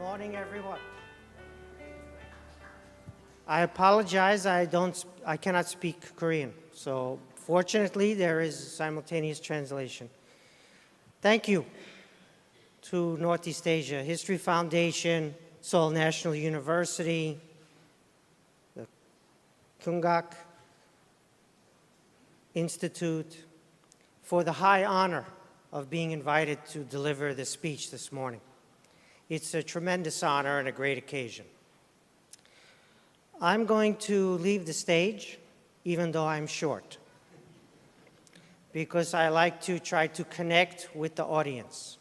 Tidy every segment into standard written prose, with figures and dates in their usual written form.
morning, everyone. I apologize, I cannot speak Korean, so fortunately there is simultaneous translation. Thank you to Northeast Asia History Foundation, Seoul National University, the Kungak Institute, for the high honor of being invited to deliver this speech this morning. It's a tremendous honor and a great occasion. I'm going to leave the stage, even though I'm short, because I like to try to connect with the audience.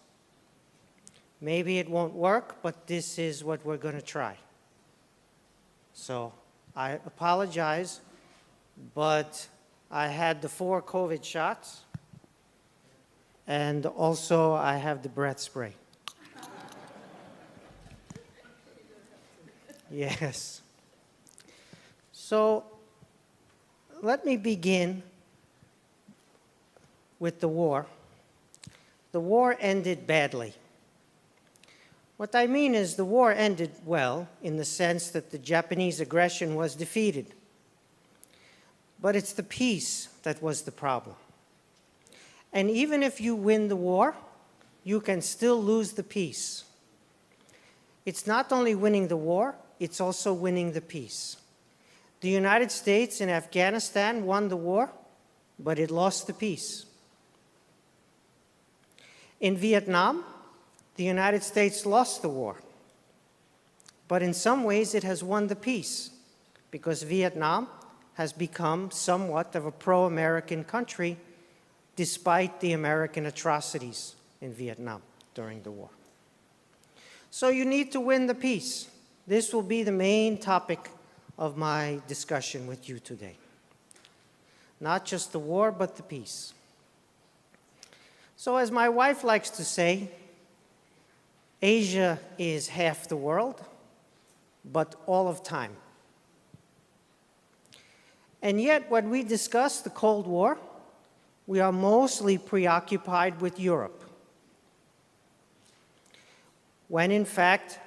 Maybe it won't work, but this is what we're going to try. So I apologize, but I had the 4 COVID shots, and also I have the breath spray. Yes. So let me begin with the war. The war ended badly. What I mean is the war ended well in the sense that the Japanese aggression was defeated. But it's the peace that was the problem. And even if you win the war, you can still lose the peace. It's not only winning the war, it's also winning the peace. The United States in Afghanistan won the war, but it lost the peace. In Vietnam, the United States lost the war, but in some ways it has won the peace because Vietnam has become somewhat of a pro-American country despite the American atrocities in Vietnam during the war. So you need to win the peace. This will be the main topic of my discussion with you today. Not just the war, but the peace. So as my wife likes to say, Asia is half the world, but all of time. And yet, when we discuss the Cold War, we are mostly preoccupied with Europe, when in fact,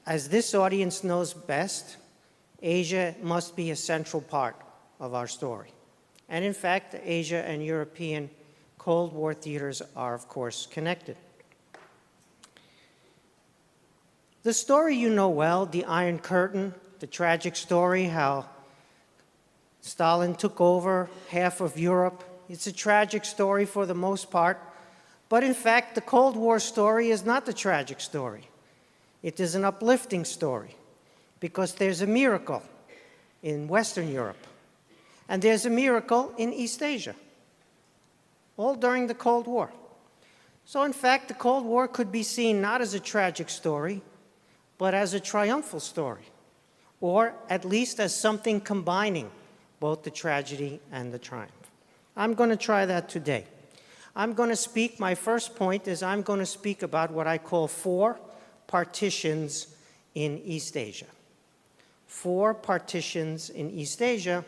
as this audience knows best, Asia must be a central part of our story. And in fact, Asia and European Cold War theaters are, of course, connected. The story you know well, the Iron Curtain, the tragic story, how Stalin took over half of Europe. It's a tragic story for the most part. But in fact, the Cold War story is not the tragic story. It is an uplifting story because there's a miracle in Western Europe and there's a miracle in East Asia, all during the Cold War. So in fact, the Cold War could be seen not as a tragic story, but as a triumphal story, or at least as something combining both the tragedy and the triumph. I'm going to try that today. I'm going to speak, my first point is I'm going to speak about what I call 4 partitions in East Asia. 4 partitions in East Asia: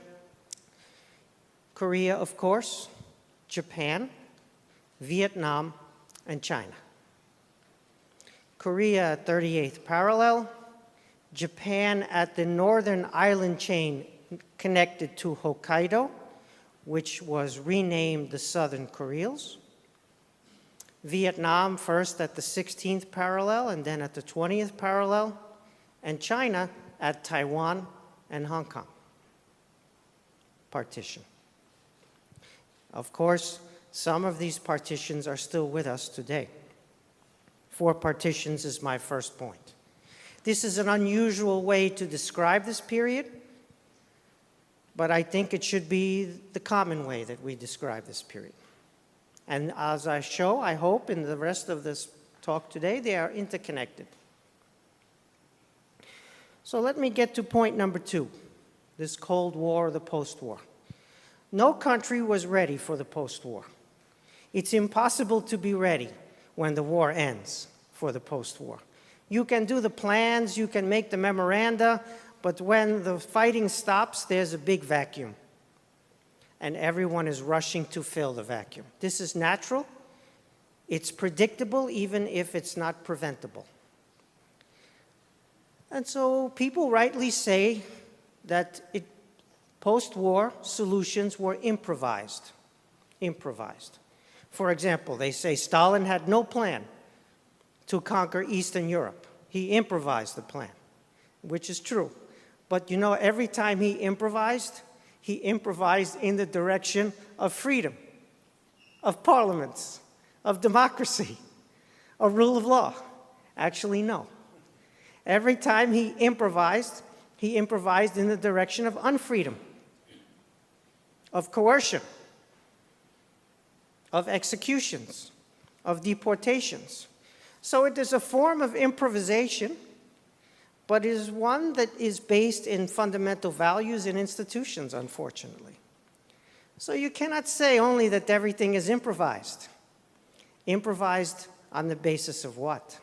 Korea, of course, Japan, Vietnam, and China. Korea at 38th parallel, Japan at the northern island chain connected to Hokkaido, which was renamed the Southern Kuriles. Vietnam first at the 16th parallel and then at the 20th parallel, and China at Taiwan and Hong Kong. Partition. Of course, some of these partitions are still with us today. 4 partitions is my first point. This is an unusual way to describe this period, but I think it should be the common way that we describe this period. And as I show, I hope, in the rest of this talk today, they are interconnected. So let me get to point number 2, this Cold War or the post-war. No country was ready for the post-war. It's impossible to be ready when the war ends for the post-war. You can do the plans, you can make the memoranda, but when the fighting stops, there's a big vacuum. And everyone is rushing to fill the vacuum. This is natural. It's predictable, even if it's not preventable. And so people rightly say that post-war solutions were improvised. For example, they say Stalin had no plan to conquer Eastern Europe. He improvised the plan, which is true. But you know, every time he improvised in the direction of freedom, of parliaments, of democracy, of rule of law. Actually, no. Every time he improvised in the direction of unfreedom, of coercion, of executions, of deportations. So it is a form of improvisation, but it is one that is based in fundamental values and institutions, unfortunately. So you cannot say only that everything is improvised. Improvised on the basis of what?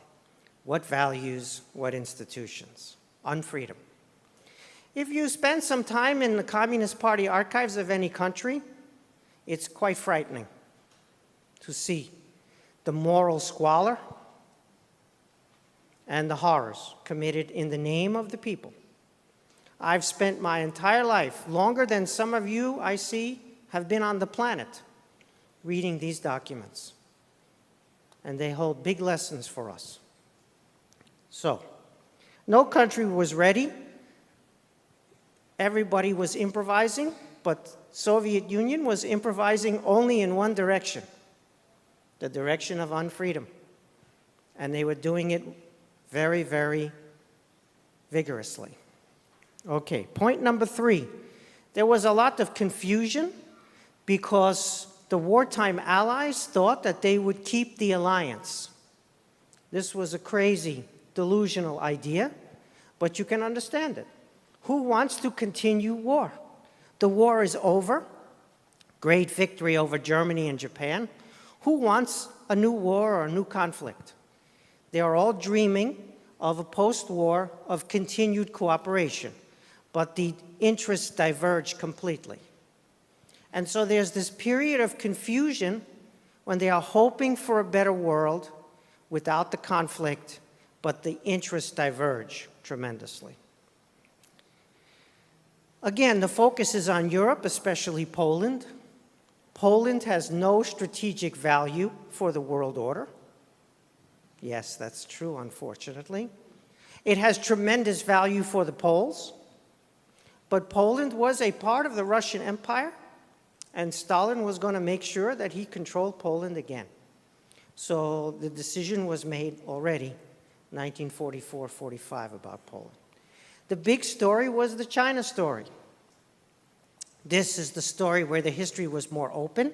What values, what institutions? Unfreedom. If you spend some time in the Communist Party archives of any country, it's quite frightening to see the moral squalor and the horrors committed in the name of the people. I've spent my entire life, longer than some of you I see have been on the planet, reading these documents. And they hold big lessons for us. So, no country was ready. Everybody was improvising, but Soviet Union was improvising only in one direction, the direction of unfreedom. And they were doing it very, very vigorously. Okay, point number 3. There was a lot of confusion because the wartime allies thought that they would keep the alliance. This was a crazy, delusional idea, but you can understand it. Who wants to continue war? The war is over. Great victory over Germany and Japan. Who wants a new war or a new conflict? They are all dreaming of a post-war of continued cooperation, but the interests diverge completely. And so there's this period of confusion when they are hoping for a better world without the conflict, but the interests diverge tremendously. Again, the focus is on Europe, especially Poland. Poland has no strategic value for the world order. Yes, that's true, unfortunately. It has tremendous value for the Poles, but Poland was a part of the Russian Empire, and Stalin was going to make sure that he controlled Poland again. So the decision was made already, 1944-45, about Poland. The big story was the China story. This is the story where the history was more open.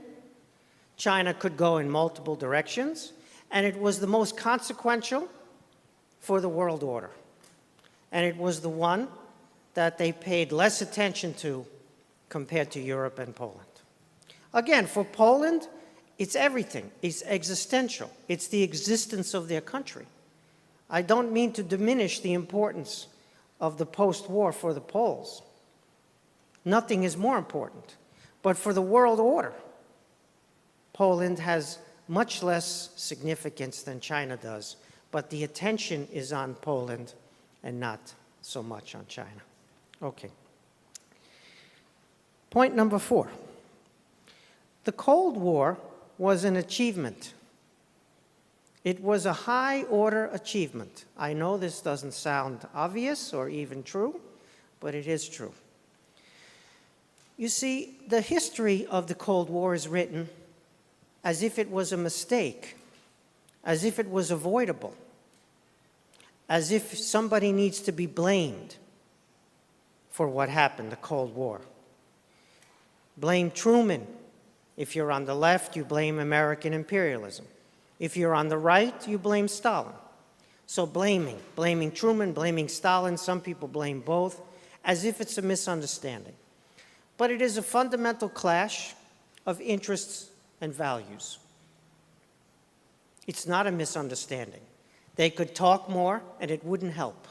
China could go in multiple directions, and it was the most consequential for the world order. And it was the one that they paid less attention to compared to Europe and Poland. Again, for Poland, it's everything. It's existential. It's the existence of their country. I don't mean to diminish the importance of the post-war for the Poles. Nothing is more important. But for the world order, Poland has much less significance than China does, but the attention is on Poland and not so much on China. Okay. Point number 4. The Cold War was an achievement. It was a high-order achievement. I know this doesn't sound obvious or even true, but it is true. You see, the history of the Cold War is written as if it was a mistake, as if it was avoidable, as if somebody needs to be blamed for what happened, the Cold War. Blame Truman. If you're on the left, you blame American imperialism. If you're on the right, you blame Stalin. So blaming Truman, blaming Stalin, some people blame both, as if it's a misunderstanding. But it is a fundamental clash of interests and values. It's not a misunderstanding. They could talk more and it wouldn't help,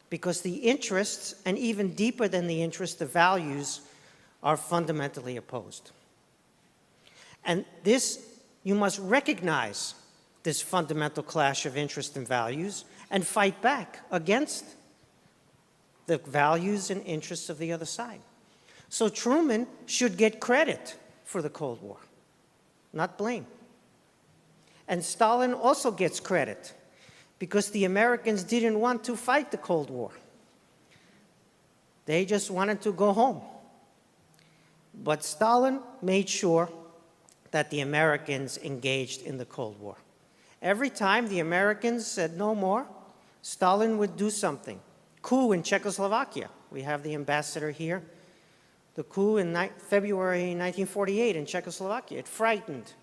because the interests, and even deeper than the interests, the values, are fundamentally opposed. And this, you must recognize this fundamental clash of interest and values and fight back against the values and interests of the other side. So Truman should get credit for the Cold War, not blame. And Stalin also gets credit because the Americans didn't want to fight the Cold War. They just wanted to go home. But Stalin made sure that the Americans engaged in the Cold War. Every time the Americans said no more, Stalin would do something. Coup in Czechoslovakia. We have the ambassador here. The coup in February 1948 in Czechoslovakia. It frightened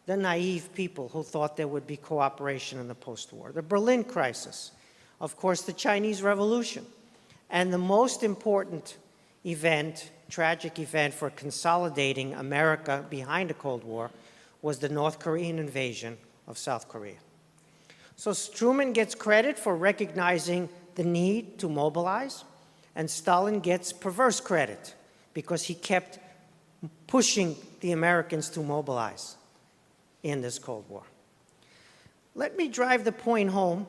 the naive people who thought there would be cooperation in the post-war. The Berlin crisis. Of course, the Chinese Revolution. And the most important event, tragic event for consolidating America behind the Cold War was the North Korean invasion of South Korea. So Truman gets credit for recognizing the need to mobilize, and Stalin gets perverse credit because he kept pushing the Americans to mobilize in this Cold War. Let me drive the point home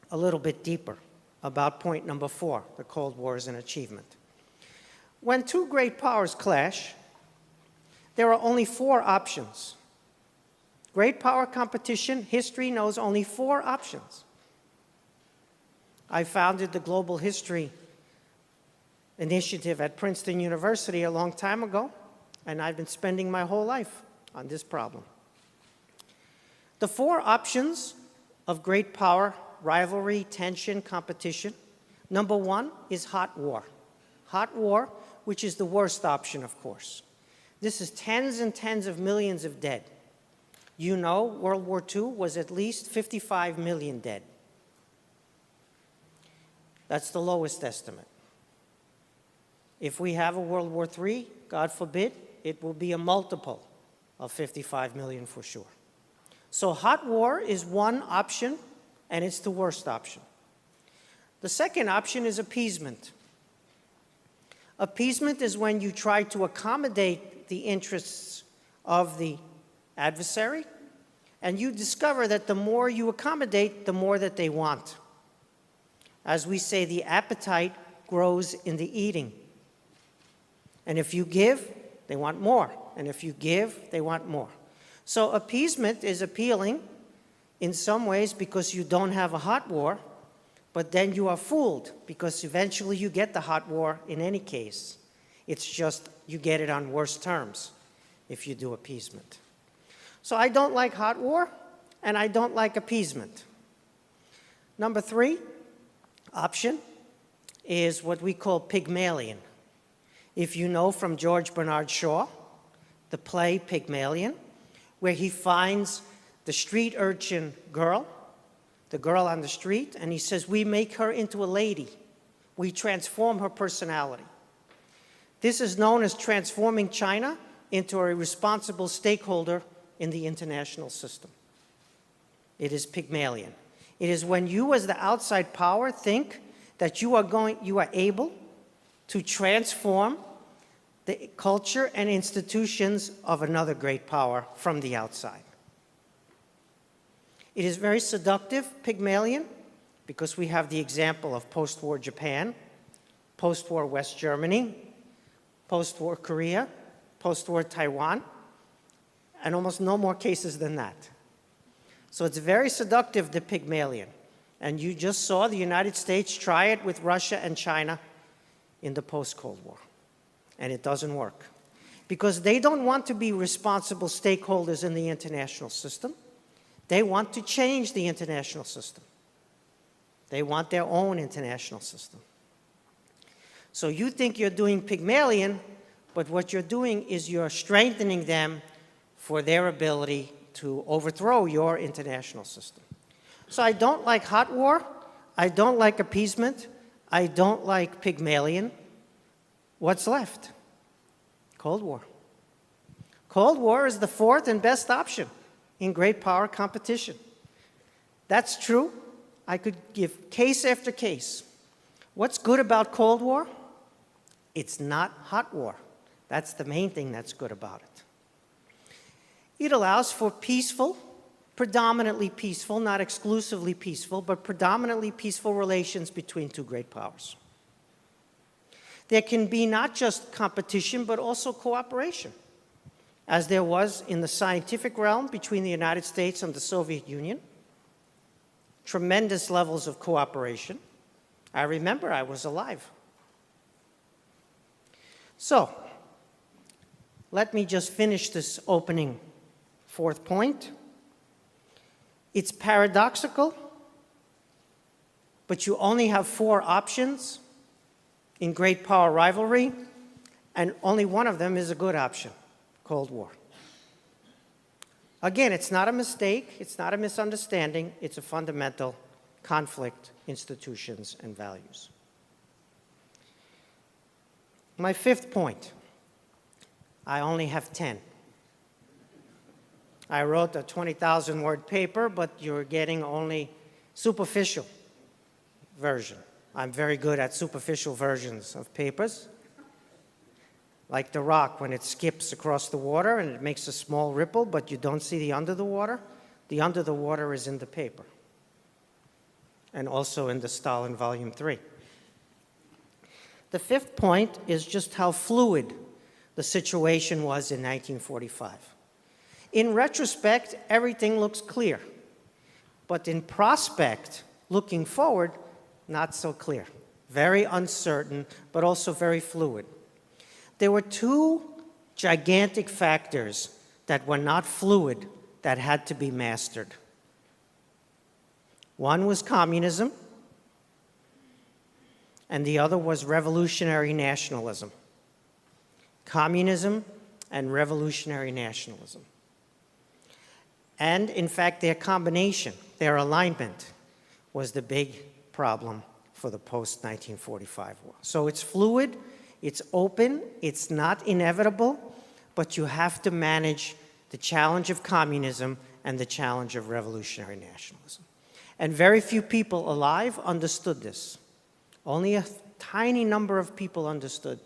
a little bit deeper about point number 4, the Cold War is an achievement. When two great powers clash, there are only 4 options. Great power competition, history knows only 4 options. I founded the Global History Initiative at Princeton University a long time ago, and I've been spending my whole life on this problem. The 4 options of great power, rivalry, tension, competition. Number 1 is hot war. Hot war, which is the worst option, of course. This is tens and tens of millions of dead. You know, World War II was at least 55 million dead. That's the lowest estimate. If we have a World War III, God forbid, it will be a multiple of 55 million for sure. So hot war is one option, and it's the worst option. The second option is appeasement. Appeasement is when you try to accommodate the interests of the adversary, and you discover that the more you accommodate, the more that they want. As we say, the appetite grows in the eating. And if you give, they want more. And if you give, they want more. So appeasement is appealing in some ways because you don't have a hot war, but then you are fooled because eventually you get the hot war in any case. It's just you get it on worse terms if you do appeasement. So I don't like hot war, and I don't like appeasement. Number 3 option is what we call Pygmalion. If you know from George Bernard Shaw, the play Pygmalion, where he finds the street urchin girl, the girl on the street, and he says, we make her into a lady. We transform her personality. This is known as transforming China into a responsible stakeholder in the international system. It is Pygmalion. It is when you as the outside power think that you are able to transform the culture and institutions of another great power from the outside. It is very seductive, Pygmalion, because we have the example of post-war Japan, post-war West Germany, post-war Korea, post-war Taiwan, and almost no more cases than that. So it's very seductive, the Pygmalion. And you just saw the United States try it with Russia and China in the post-Cold War. And it doesn't work. Because they don't want to be responsible stakeholders in the international system. They want to change the international system. They want their own international system. So you think you're doing Pygmalion, but what you're doing is you're strengthening them for their ability to overthrow your international system. So I don't like hot war. I don't like appeasement. I don't like Pygmalion. What's left? Cold War. Cold War is the 4th and best option in great power competition. That's true. I could give case after case. What's good about Cold War? It's not hot war. That's the main thing that's good about it. It allows for peaceful, predominantly peaceful, not exclusively peaceful, but predominantly peaceful relations between two great powers. there can be not just competition, but also cooperation, as there was in the scientific realm between the United States and the Soviet Union. Tremendous levels of cooperation. I remember I was alive. So, let me just finish this opening fourth point. It's paradoxical, but you only have 4 options in great power rivalry, and only one of them is a good option: Cold War. Again, it's not a mistake, it's not a misunderstanding, it's a fundamental conflict, institutions, and values. My fifth point, I only have 10. I wrote a 20,000-word paper, but you're getting only superficial version. I'm very good at superficial versions of papers. Like the rock, when it skips across the water and it makes a small ripple, but you don't see the under the water. The under the water is in the paper, and also in the Stalin Volume 3. The fifth point is just how fluid the situation was in 1945. In retrospect, everything looks clear, but in prospect, looking forward, not so clear. Very uncertain, but also very fluid. There were 2 gigantic factors that were not fluid that had to be mastered. One was communism, and the other was revolutionary nationalism. Communism and revolutionary nationalism. And in fact, their combination, their alignment, was the big problem for the post-1945 war. So it's fluid, it's open, it's not inevitable, but you have to manage the challenge of communism and the challenge of revolutionary nationalism. And very few people alive understood this. Only a tiny number of people understood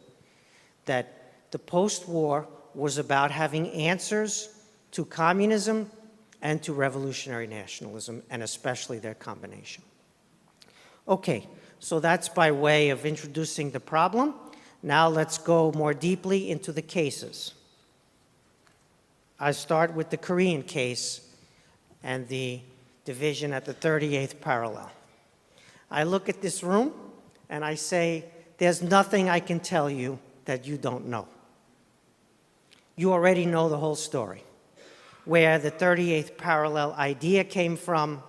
that the post-war was about having answers to communism and to revolutionary nationalism, and especially their combination. Okay, so that's by way of introducing the problem. Now let's go more deeply into the cases. I start with the Korean case and the division at the 38th parallel. I look at this room and I say, there's nothing I can tell you that you don't know. You already know the whole story, where the 38th parallel idea came from,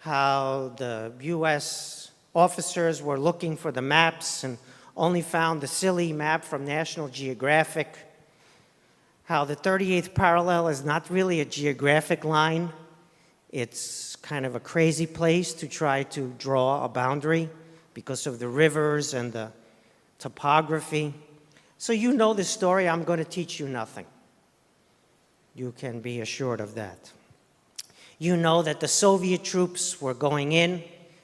how the US officers were looking for the maps and only found the silly map from National Geographic, how the 38th parallel is not really a geographic line. It's kind of a crazy place to try to draw a boundary because of the rivers and the topography. So you know the story. I'm going to teach you nothing. You can be assured of that. You know that the Soviet troops were going in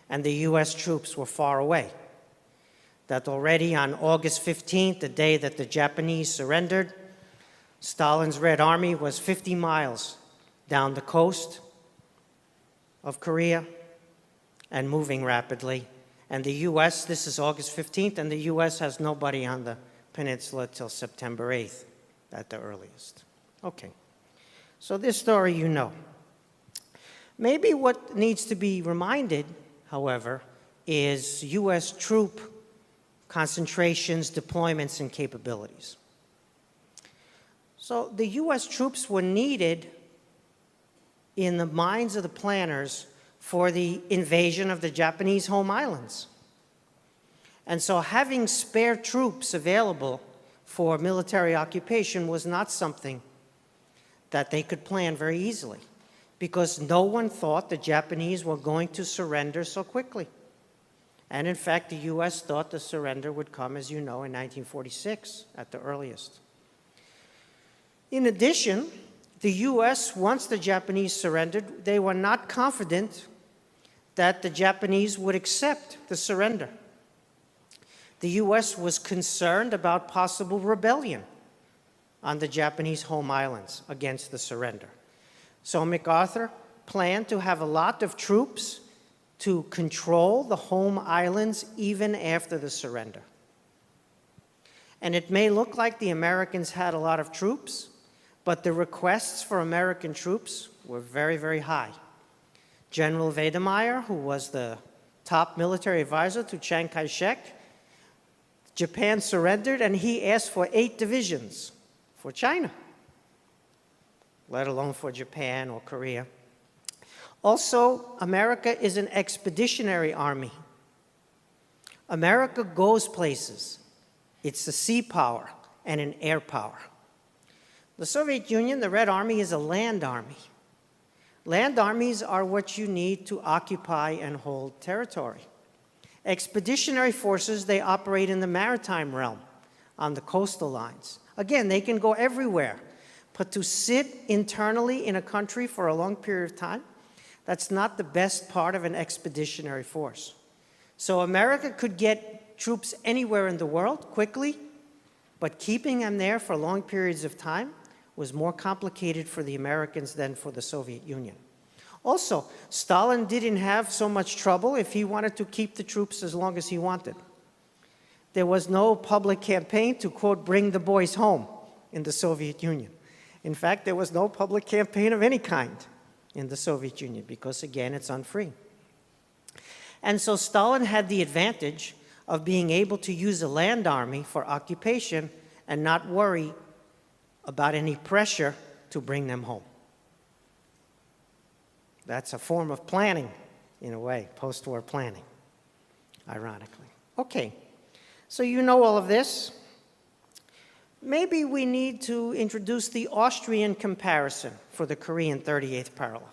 and the US troops were far away. That already on August 15th, the day that the Japanese surrendered, Stalin's Red Army was 50 miles down the coast of Korea and moving rapidly. And the US, this is August 15th, and the US has nobody on the peninsula till September 8th at the earliest. Okay, so this story you know. Maybe what needs to be reminded, however, is US troop concentrations, deployments, and capabilities. So the US troops were needed in the minds of the planners for the invasion of the Japanese home islands. And so having spare troops available for military occupation was not something that they could plan very easily, because no one thought the Japanese were going to surrender so quickly. And in fact, the US thought the surrender would come, as you know, in 1946 at the earliest. In addition, the US, once the Japanese surrendered, they were not confident that the Japanese would accept the surrender. The US was concerned about possible rebellion on the Japanese home islands against the surrender. So MacArthur planned to have a lot of troops to control the home islands even after the surrender. And it may look like the Americans had a lot of troops, but the requests for American troops were very, very high. General Wedemeyer, who was the top military advisor to Chiang Kai-shek, Japan surrendered, and he asked for 8 divisions for China, let alone for Japan or Korea. Also, America is an expeditionary army. America goes places. It's a sea power and an air power. The Soviet Union, the Red Army, is a land army. Land armies are what you need to occupy and hold territory. Expeditionary forces, they operate in the maritime realm, on the coastal lines. Again, they can go everywhere. But to sit internally in a country for a long period of time, that's not the best part of an expeditionary force. So America could get troops anywhere in the world quickly, but keeping them there for long periods of time was more complicated for the Americans than for the Soviet Union. Also, Stalin didn't have so much trouble if he wanted to keep the troops as long as he wanted. There was no public campaign to, quote, bring the boys home in the Soviet Union. In fact, there was no public campaign of any kind in the Soviet Union because, again, it's unfree. And so Stalin had the advantage of being able to use a land army for occupation and not worry about any pressure to bring them home. That's a form of planning, in a way, post-war planning, ironically. Okay, so you know all of this. Maybe we need to introduce the Austrian comparison for the Korean 38th parallel.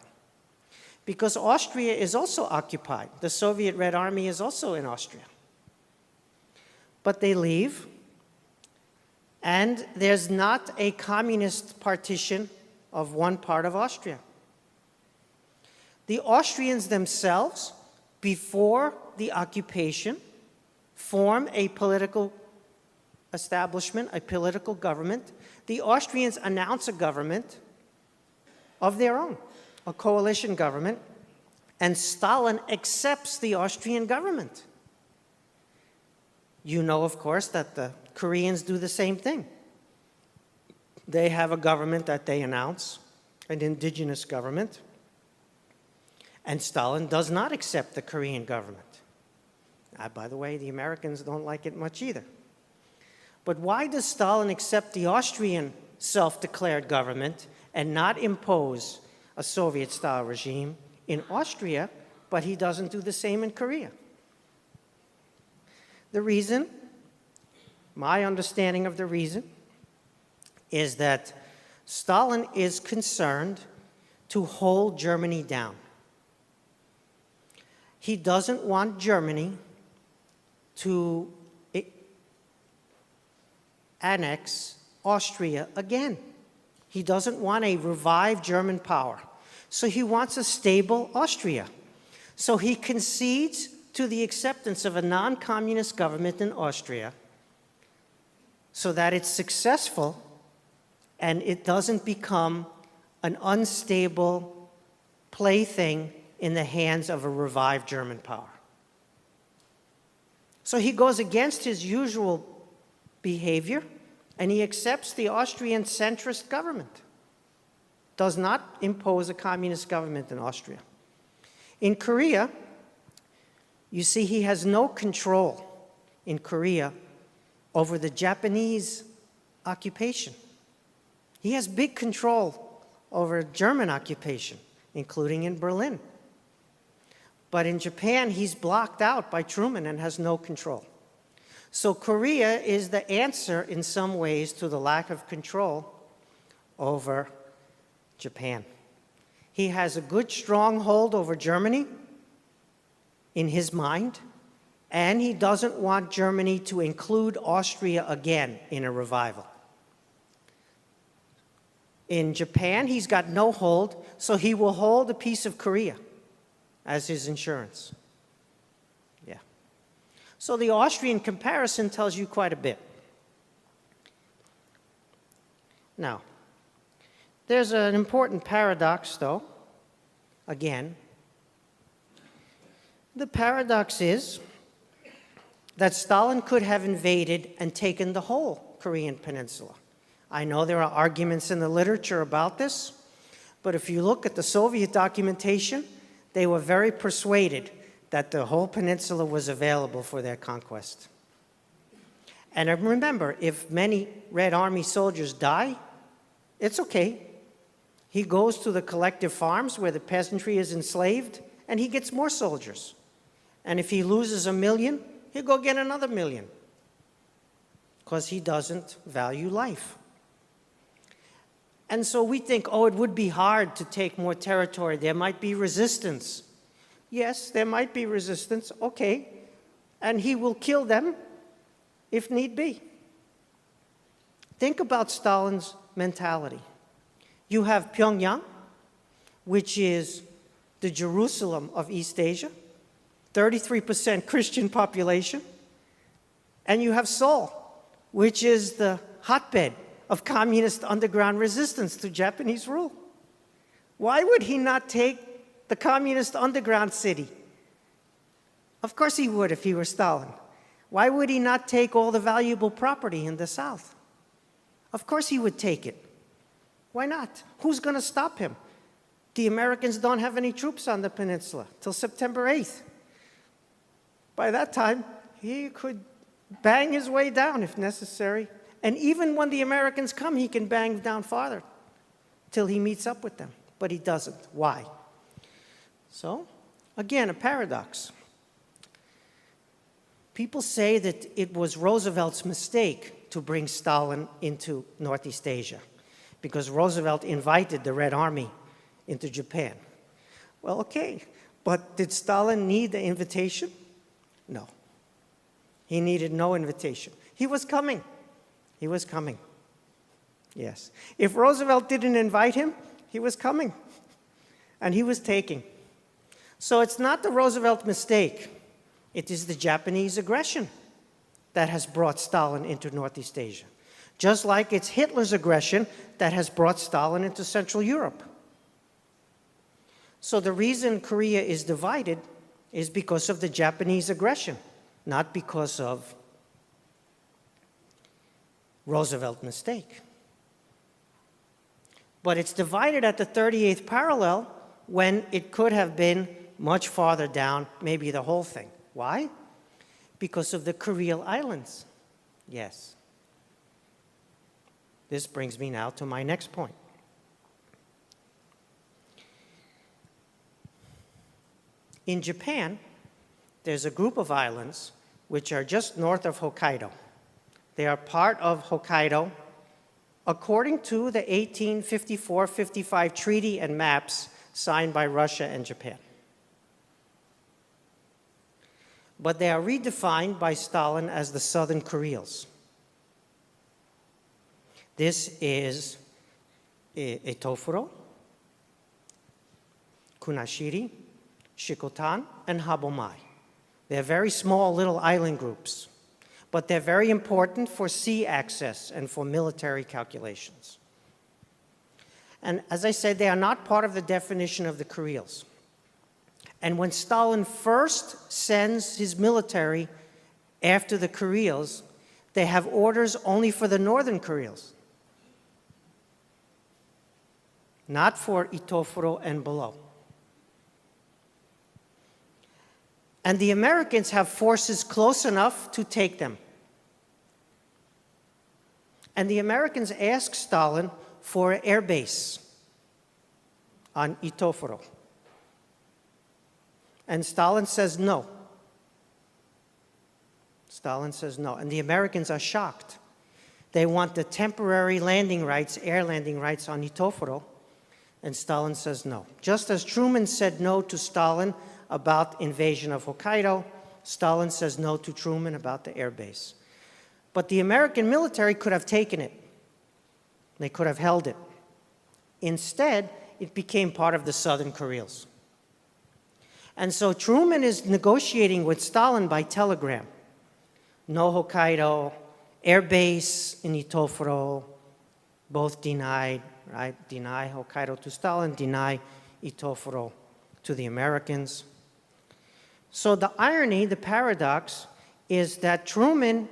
Because Austria is also occupied. The Soviet Red Army is also in Austria. But they leave, and there's not a communist partition of one part of Austria. The Austrians themselves, before the occupation, form a political establishment, a political government. The Austrians announce a government of their own, a coalition government, and Stalin accepts the Austrian government. You know, of course, that the Koreans do the same thing. They have a government that they announce, an indigenous government, and Stalin does not accept the Korean government. By the way, the Americans don't like it much either. But why does Stalin accept the Austrian self-declared government and not impose a Soviet-style regime in Austria, but he doesn't do the same in Korea? The reason, my understanding of the reason, is that Stalin is concerned to hold Germany down. He doesn't want Germany to annex Austria again. He doesn't want a revived German power. So he wants a stable Austria. So he concedes to the acceptance of a non-communist government in Austria so that it's successful and it doesn't become an unstable plaything in the hands of a revived German power. So he goes against his usual behavior, and he accepts the Austrian centrist government, does not impose a communist government in Austria. In Korea, you see he has no control in Korea over the Japanese occupation. He has big control over German occupation, including in Berlin. But in Japan, he's blocked out by Truman and has no control. So Korea is the answer in some ways to the lack of control over Japan. He has a good stronghold over Germany in his mind, and he doesn't want Germany to include Austria again in a revival. In Japan, he's got no hold, so he will hold a piece of Korea as his insurance. Yeah. So the Austrian comparison tells you quite a bit. Now, there's an important paradox, though, again. The paradox is that Stalin could have invaded and taken the whole Korean peninsula. I know there are arguments in the literature about this, but if you look at the Soviet documentation, they were very persuaded that the whole peninsula was available for their conquest. And remember, if many Red Army soldiers die, it's okay. He goes to the collective farms where the peasantry is enslaved, and he gets more soldiers. And if he loses 1 million, he'll go get another 1 million, because he doesn't value life. And so we think, oh, it would be hard to take more territory. There might be resistance. Yes, there might be resistance, okay. And he will kill them if need be. Think about Stalin's mentality. You have Pyongyang, which is the Jerusalem of East Asia, 33% Christian population, and you have Seoul, which is the hotbed of communist underground resistance to Japanese rule. Why would he not take the communist underground city? Of course he would if he were Stalin. Why would he not take all the valuable property in the south? Of course he would take it. Why not? Who's going to stop him? The Americans don't have any troops on the peninsula till September 8th. By that time, he could bang his way down if necessary. And even when the Americans come, he can bang down farther till he meets up with them. But he doesn't. Why? So, again, a paradox. People say that it was Roosevelt's mistake to bring Stalin into Northeast Asia, because Roosevelt invited the Red Army into Japan. Well, okay, but did Stalin need the invitation? No. He needed no invitation. He was coming. He was coming. Yes. If Roosevelt didn't invite him, he was coming. And he was taking. So it's not the Roosevelt mistake. It is the Japanese aggression that has brought Stalin into Northeast Asia. Just like it's Hitler's aggression that has brought Stalin into Central Europe. So the reason Korea is divided is because of the Japanese aggression, not because of Roosevelt's mistake. But it's divided at the 38th parallel when it could have been much farther down, maybe the whole thing. Why? Because of the Kuril Islands. Yes. This brings me now to my next point. In Japan, there's a group of islands which are just north of Hokkaido. They are part of Hokkaido according to the 1854-55 treaty and maps signed by Russia and Japan. But they are redefined by Stalin as the Southern Kurils. This is Itofuro, Kunashiri, Shikotan, and Habomai. They're very small little island groups, but they're very important for sea access and for military calculations. And as I said, they are not part of the definition of the Kurils. And when Stalin first sends his military after the Kurils, they have orders only for the northern Kurils, not for Itofuro and below. And the Americans have forces close enough to take them. And the Americans ask Stalin for an air base on Itofuro. And Stalin says no. Stalin says no. And the Americans are shocked. They want the temporary landing rights, air landing rights on Itofuro. And Stalin says no. Just as Truman said no to Stalin about invasion of Hokkaido, Stalin says no to Truman about the air base. But the American military could have taken it. They could have held it. Instead, it became part of the Southern Kurils. And so Truman is negotiating with Stalin by telegram. No Hokkaido, air base in Itofuro, both denied, right? Deny Hokkaido to Stalin, deny Itofuro to the Americans. So the irony, the paradox, is that Truman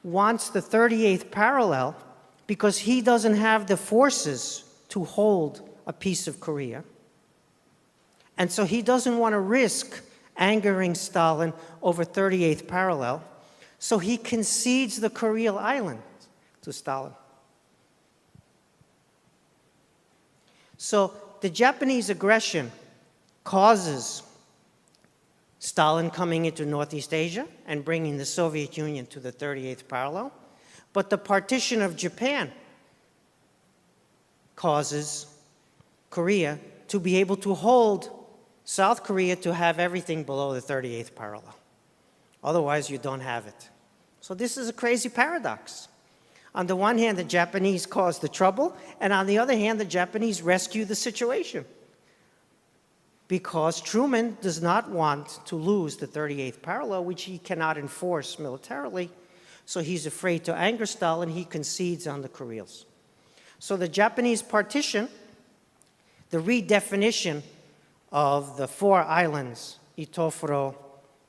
wants the 38th parallel because he doesn't have the forces to hold a piece of Korea. And so he doesn't want to risk angering Stalin over 38th parallel, so he concedes the Kuril Island to Stalin. So the Japanese aggression causes Stalin coming into Northeast Asia and bringing the Soviet Union to the 38th parallel, but the partition of Japan causes Korea to be able to hold South Korea to have everything below the 38th parallel. Otherwise, you don't have it. So this is a crazy paradox. On the one hand, the Japanese caused the trouble, and on the other hand, the Japanese rescue the situation. Because Truman does not want to lose the 38th parallel, which he cannot enforce militarily, so he's afraid to anger Stalin, he concedes on the Kurils. So the Japanese partition, the redefinition of the four islands, Itofuro,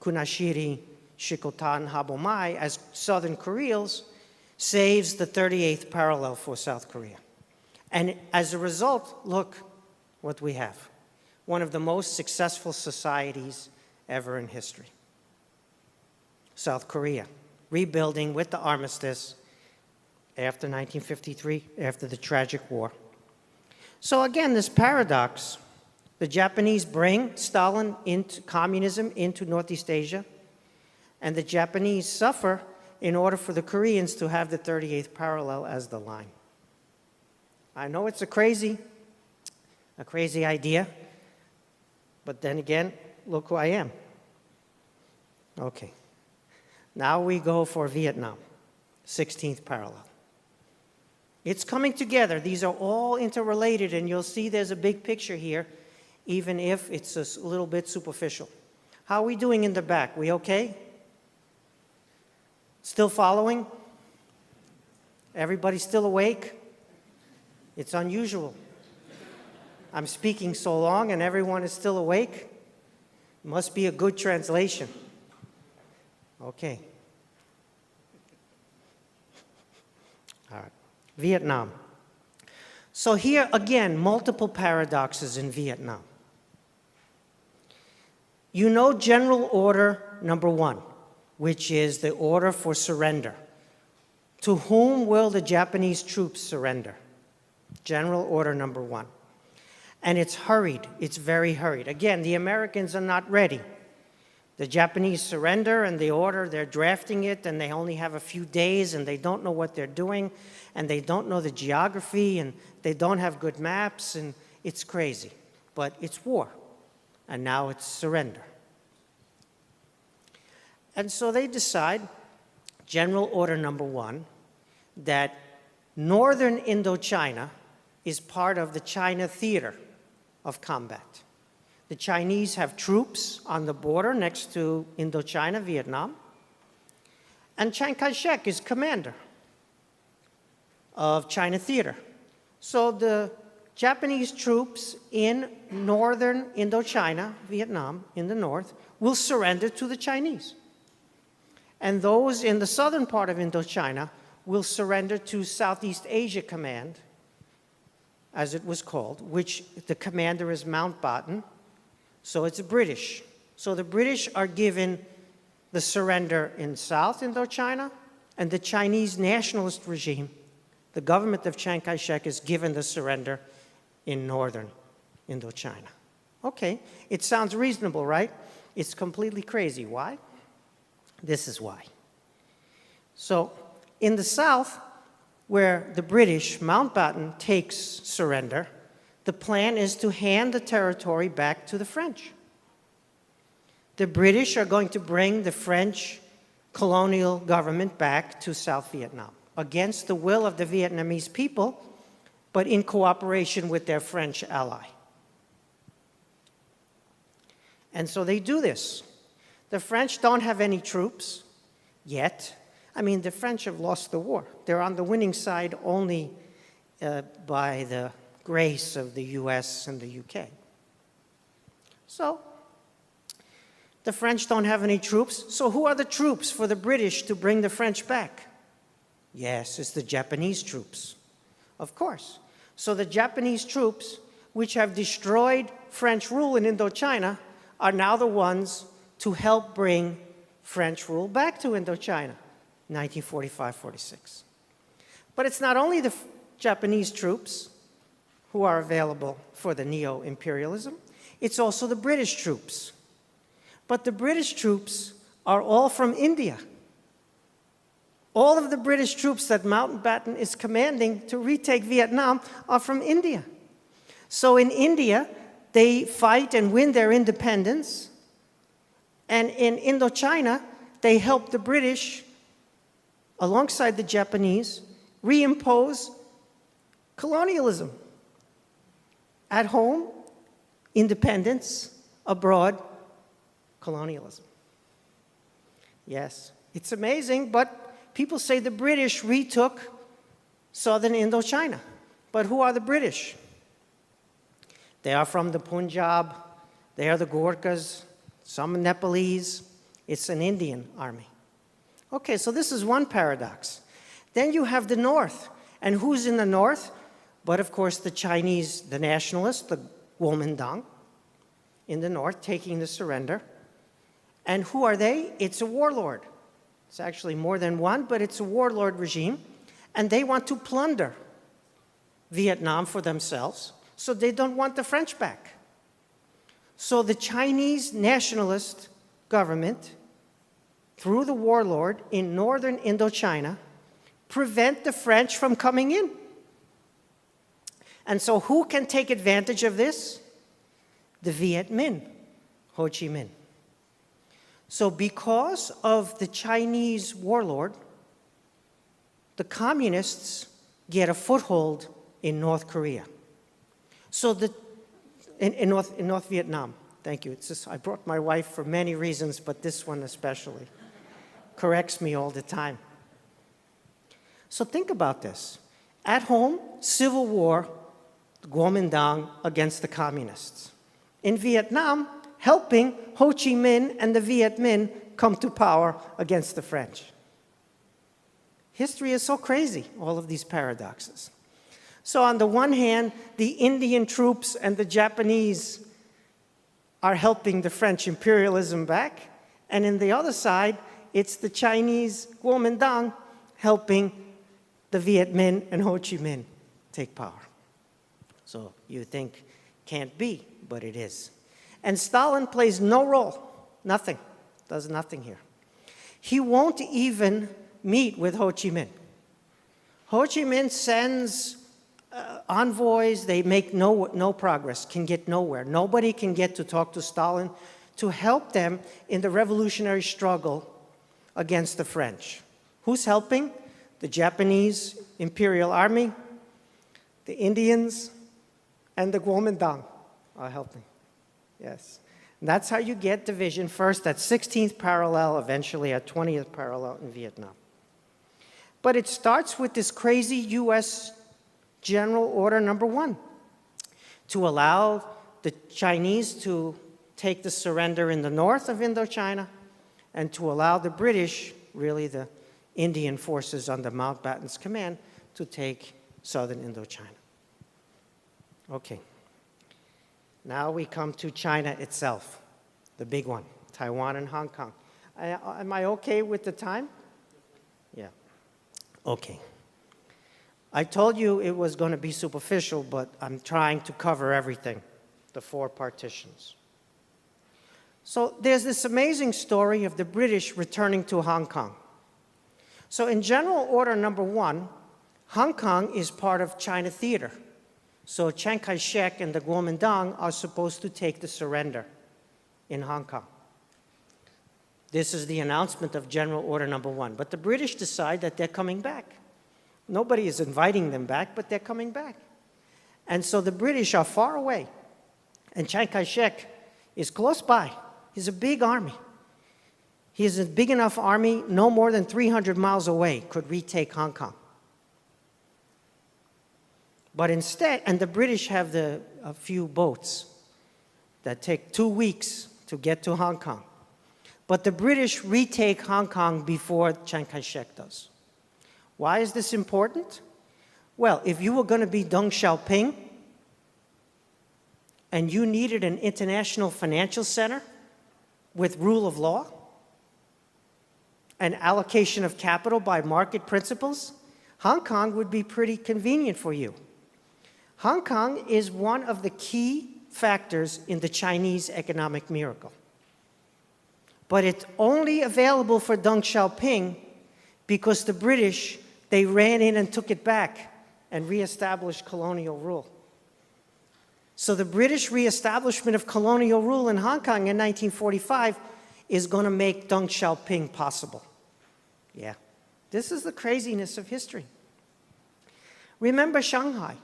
Kunashiri, Shikotan, Habomai, as southern Kurils, saves the 38th parallel for South Korea. And as a result, look what we have. One of the most successful societies ever in history. South Korea, rebuilding with the armistice after 1953, after the tragic war. So again, this paradox, the Japanese bring Stalin into communism into Northeast Asia, and the Japanese suffer in order for the Koreans to have the 38th parallel as the line. I know it's a crazy idea, but then again, look who I am. Okay. Now we go for Vietnam, 16th parallel. It's coming together. These are all interrelated, and you'll see there's a big picture here, even if it's a little bit superficial. How are we doing in the back? We okay? Still following? Everybody still awake? It's unusual. I'm speaking so long and everyone is still awake. Must be a good translation. Okay. All right. Vietnam. So here again, multiple paradoxes in Vietnam. You know General Order number 1, which is the order for surrender. To whom will the Japanese troops surrender? General Order number 1. And it's hurried. It's very hurried. Again, the Americans are not ready. The Japanese surrender and the order, they're drafting it, and they only have a few days, and they don't know what they're doing, and they don't know the geography, and they don't have good maps, and it's crazy. But it's war, and now it's surrender. And so they decide, General Order number 1, that northern Indochina is part of the China theater of combat. The Chinese have troops on the border next to Indochina, Vietnam, and Chiang Kai-shek is commander of China theater. So the Japanese troops in northern Indochina, Vietnam, in the north, will surrender to the Chinese. And those in the southern part of Indochina will surrender to Southeast Asia Command, as it was called, which the commander is Mountbatten, so it's British. So the British are given the surrender in South Indochina, and the Chinese nationalist regime, the government of Chiang Kai-shek, is given the surrender in northern Indochina. Okay, it sounds reasonable, right? It's completely crazy. Why? This is why. So in the south, where the British, Mountbatten, takes surrender, the plan is to hand the territory back to the French. The British are going to bring the French colonial government back to South Vietnam, against the will of the Vietnamese people, but in cooperation with their French ally. And so they do this. The French don't have any troops yet. I mean, the French have lost the war. They're on the winning side only by the grace of the US and the UK. So The French don't have any troops, so who are the troops for the British to bring the French back? Yes, it's the Japanese troops, of course. So the Japanese troops, which have destroyed French rule in Indochina, are now the ones to help bring French rule back to Indochina, 1945-46. But it's not only the Japanese troops who are available for the neo-imperialism, it's also the British troops. But the British troops are all from India. All of the British troops that Mountbatten is commanding to retake Vietnam are from India. So in India, they fight and win their independence. And in Indochina, they help the British, alongside the Japanese, reimpose colonialism. At home, independence. Abroad, colonialism. Yes, it's amazing, but people say the British retook southern Indochina. But who are the British? They are from the Punjab. They are the Gorkhas, some Nepalese. It's an Indian army. Okay, so this is one paradox. Then you have the North. And who's in the North? But of course the Chinese, the nationalists, the Kuomintang in the North, taking the surrender. And who are they? It's a warlord. It's actually more than one, but it's a warlord regime. And they want to plunder Vietnam for themselves, so they don't want the French back. So the Chinese nationalist government, through the warlord in northern Indochina, prevent the French from coming in. And so who can take advantage of this? The Viet Minh, Ho Chi Minh. So because of the Chinese warlord, the communists get a foothold in North Korea. So in North Vietnam. Thank you. It's just, I brought my wife for many reasons, but this one especially corrects me all the time. So think about this. At home, civil war, the Kuomintang against the communists. In Vietnam, helping Ho Chi Minh and the Viet Minh come to power against the French. History is so crazy, all of these paradoxes. So on the one hand, the Indian troops and the Japanese are helping the French imperialism back, and in the other side, it's the Chinese Kuomintang helping the Viet Minh and Ho Chi Minh take power. So you think, can't be, but it is. And Stalin plays no role, nothing, does nothing here. He won't even meet with Ho Chi Minh. Ho Chi Minh sends envoys, they make no progress, can get nowhere. Nobody can get to talk to Stalin to help them in the revolutionary struggle against the French. Who's helping? The Japanese Imperial Army, the Indians, and the Kuomintang are helping. Yes. And that's how you get division, first at 16th parallel, eventually at 20th parallel in Vietnam. But it starts with this crazy U.S. General Order Number 1 to allow the Chinese to take the surrender in the north of Indochina and to allow the British, really the Indian forces under Mountbatten's command, to take southern Indochina. Okay. Now we come to China itself, the big one, Taiwan and Hong Kong. Am I okay with the time? Yeah. Okay. I told you it was going to be superficial, but I'm trying to cover everything, the 4 partitions. So there's this amazing story of the British returning to Hong Kong. So in General Order Number 1, Hong Kong is part of China Theater. So Chiang Kai-shek and the Kuomintang are supposed to take the surrender in Hong Kong. This is the announcement of General Order Number 1. But the British decide that they're coming back. Nobody is inviting them back, but they're coming back. And so the British are far away. And Chiang Kai-shek is close by. He's a big army. He is a big enough army, no more than 300 miles away, could retake Hong Kong. But instead, and the British have a few boats that take 2 weeks to get to Hong Kong. But the British retake Hong Kong before Chiang Kai-shek does. Why is this important? Well, if you were going to be Deng Xiaoping and you needed an international financial center with rule of law and allocation of capital by market principles, Hong Kong would be pretty convenient for you. Hong Kong is one of the key factors in the Chinese economic miracle. But it's only available for Deng Xiaoping because the British, they ran in and took it back and reestablished colonial rule. So the British reestablishment of colonial rule in Hong Kong in 1945 is going to make Deng Xiaoping possible. Yeah, this is the craziness of history. Remember Shanghai.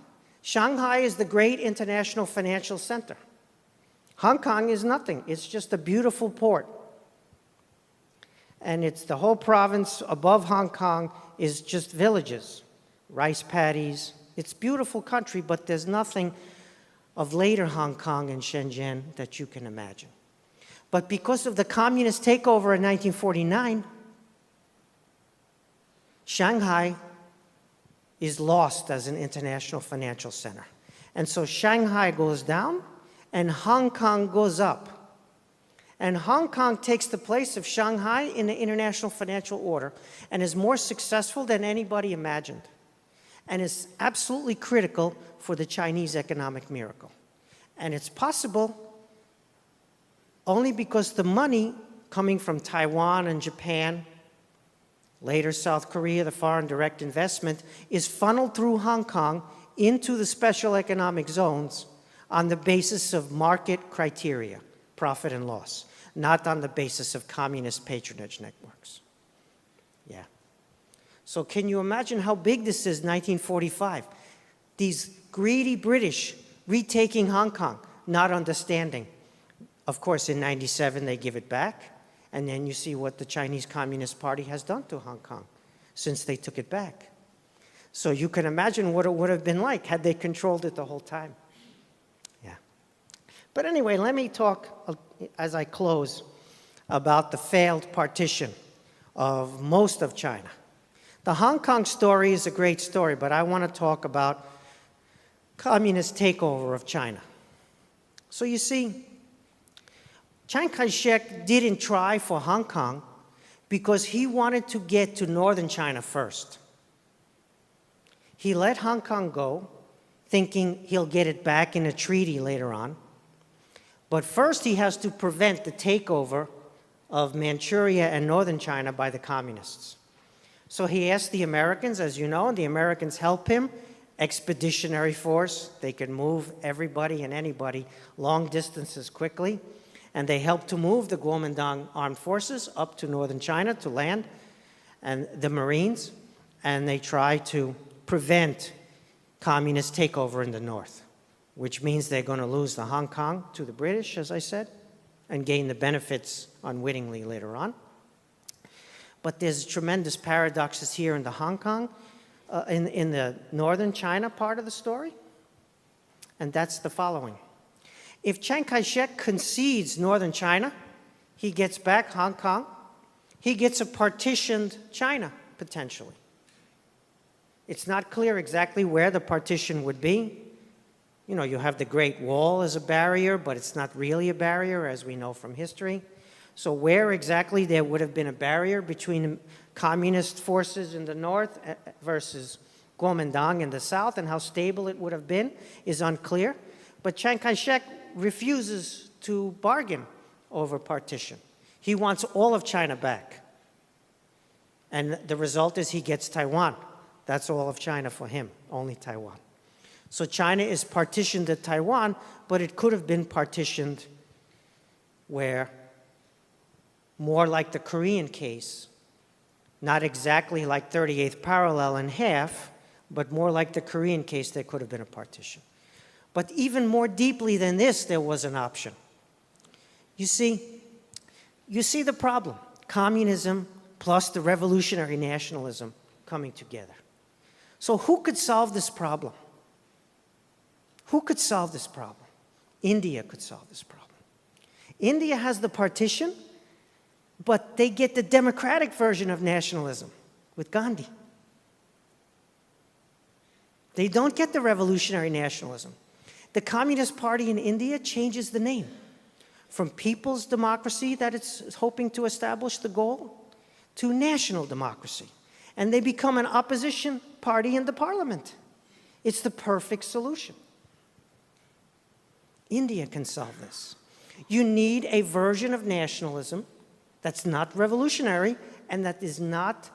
Shanghai is the great international financial center. Hong Kong is nothing. It's just a beautiful port. And it's the whole province above Hong Kong is just villages, rice paddies. It's a beautiful country, but there's nothing of later Hong Kong and Shenzhen that you can imagine. But because of the communist takeover in 1949, Shanghai is lost as an international financial center. And so Shanghai goes down and Hong Kong goes up. And Hong Kong takes the place of Shanghai in the international financial order and is more successful than anybody imagined, and is absolutely critical for the Chinese economic miracle. And it's possible only because the money coming from Taiwan and Japan, later South Korea, the foreign direct investment, is funneled through Hong Kong into the special economic zones on the basis of market criteria, profit and loss, not on the basis of communist patronage networks. Yeah. So can you imagine how big this is, 1945? These greedy British retaking Hong Kong, not understanding. Of course, in 97, they give it back, and then you see what the Chinese Communist Party has done to Hong Kong since they took it back. So you can imagine what it would have been like had they controlled it the whole time. Yeah. But anyway, let me talk, as I close, about the failed partition of most of China. The Hong Kong story is a great story, but I want to talk about communist takeover of China. So you see, Chiang Kai-shek didn't try for Hong Kong because he wanted to get to northern China first. He let Hong Kong go, thinking he'll get it back in a treaty later on. But first he has to prevent the takeover of Manchuria and northern China by the communists. So he asked the Americans, as you know, and the Americans help him, expeditionary force. They can move everybody and anybody long distances quickly. And they helped to move the Kuomintang armed forces up to northern China to land, and the Marines, and they try to prevent communist takeover in the north, which means they're going to lose the Hong Kong to the British, as I said, and gain the benefits unwittingly later on. But there's tremendous paradoxes here in the Hong Kong, in the northern China part of the story, and that's the following. If Chiang Kai-shek concedes northern China, he gets back Hong Kong, he gets a partitioned China, potentially. It's not clear exactly where the partition would be. You know, you have the Great Wall as a barrier, but it's not really a barrier, as we know from history. So where exactly there would have been a barrier between communist forces in the north versus Kuomintang in the south, and how stable it would have been, is unclear. But Chiang Kai-shek refuses to bargain over partition. He wants all of China back. And the result is he gets Taiwan. That's all of China for him, only Taiwan. So China is partitioned at Taiwan, but it could have been partitioned where, more like the Korean case, not exactly like 38th parallel in half, but more like the Korean case, there could have been a partition. But even more deeply than this, there was an option. You see the problem. Communism plus the revolutionary nationalism coming together. So who could solve this problem? Who could solve this problem? India could solve this problem. India has the partition, But they get the democratic version of nationalism with Gandhi. They don't get the revolutionary nationalism. The Communist Party in India changes the name from People's Democracy, that it's hoping to establish the goal, to National Democracy. And they become an opposition party in the parliament. It's the perfect solution. India can solve this. You need a version of nationalism that's not revolutionary and that is not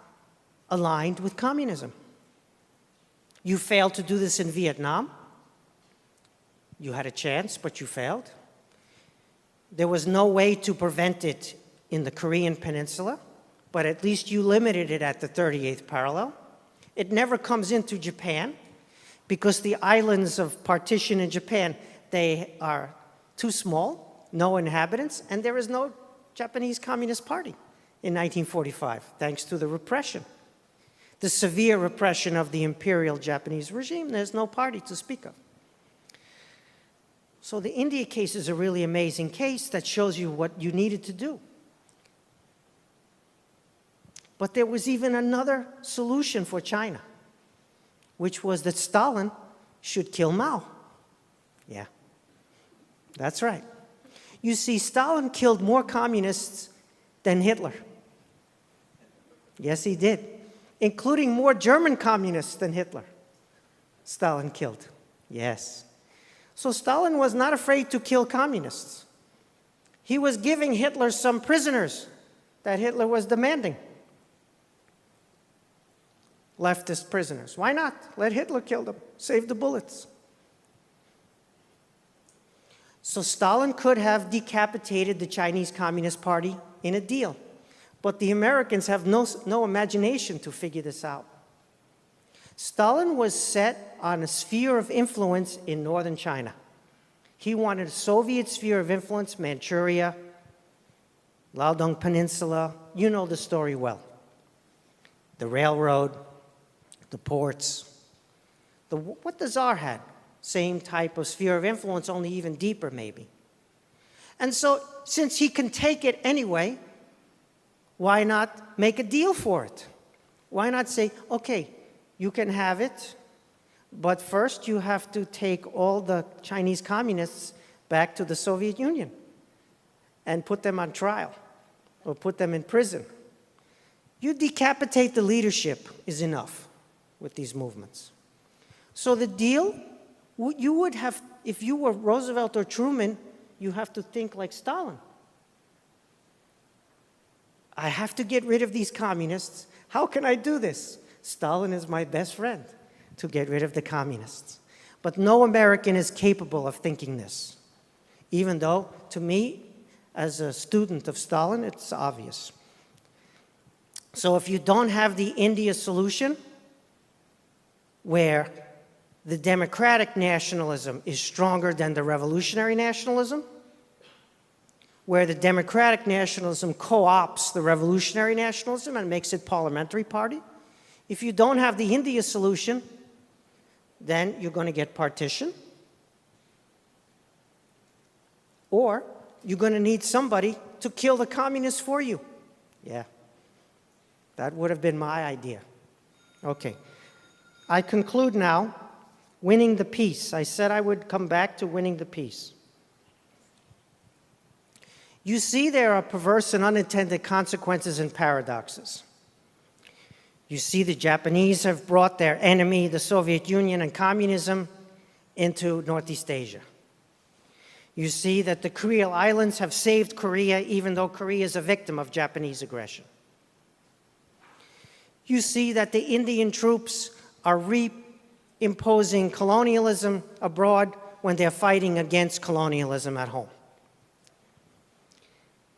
aligned with communism. You failed to do this in Vietnam. You had a chance, but you failed. There was no way to prevent it in the Korean Peninsula, but at least you limited it at the 38th parallel. It never comes into Japan because the islands of partition in Japan, they are too small, no inhabitants, and there is no Japanese Communist Party in 1945, thanks to the repression. The severe repression of the imperial Japanese regime, there's no party to speak of. So the India case is a really amazing case that shows you what you needed to do. But there was even another solution for China, which was that Stalin should kill Mao. Yeah, that's right. You see, Stalin killed more communists than Hitler. Yes, he did, including more German communists than Hitler. Stalin killed, yes. So Stalin was not afraid to kill communists. He was giving Hitler some prisoners that Hitler was demanding. Leftist prisoners. Why not? Let Hitler kill them. Save the bullets. So Stalin could have decapitated the Chinese Communist Party in a deal. But the Americans have no imagination to figure this out. Stalin was set on a sphere of influence in northern China. He wanted a Soviet sphere of influence, Manchuria, Liaodong Peninsula. You know the story well. The railroad, the ports. What the Tsar had, same type of sphere of influence, only even deeper maybe. And so since he can take it anyway, why not make a deal for it? Why not say, okay, you can have it, but first you have to take all the Chinese communists back to the Soviet Union and put them on trial or put them in prison. You decapitate the leadership is enough with these movements. So the deal, you would have, if you were Roosevelt or Truman, you have to think like Stalin. I have to get rid of these communists. How can I do this? Stalin is my best friend to get rid of the communists. But no American is capable of thinking this, even though, to me, as a student of Stalin, it's obvious. So if you don't have the India solution, where the democratic nationalism is stronger than the revolutionary nationalism, where the democratic nationalism co-opts the revolutionary nationalism and makes it parliamentary party, if you don't have the India solution, then you're going to get partition, or you're going to need somebody to kill the communists for you. Yeah, that would have been my idea. Okay, I conclude now, winning the peace. I said I would come back to winning the peace. You see there are perverse and unintended consequences and paradoxes. You see the Japanese have brought their enemy, the Soviet Union and communism, into Northeast Asia. You see that the Kuril Islands have saved Korea, even though Korea is a victim of Japanese aggression. You see that the Indian troops are reimposing colonialism abroad when they're fighting against colonialism at home.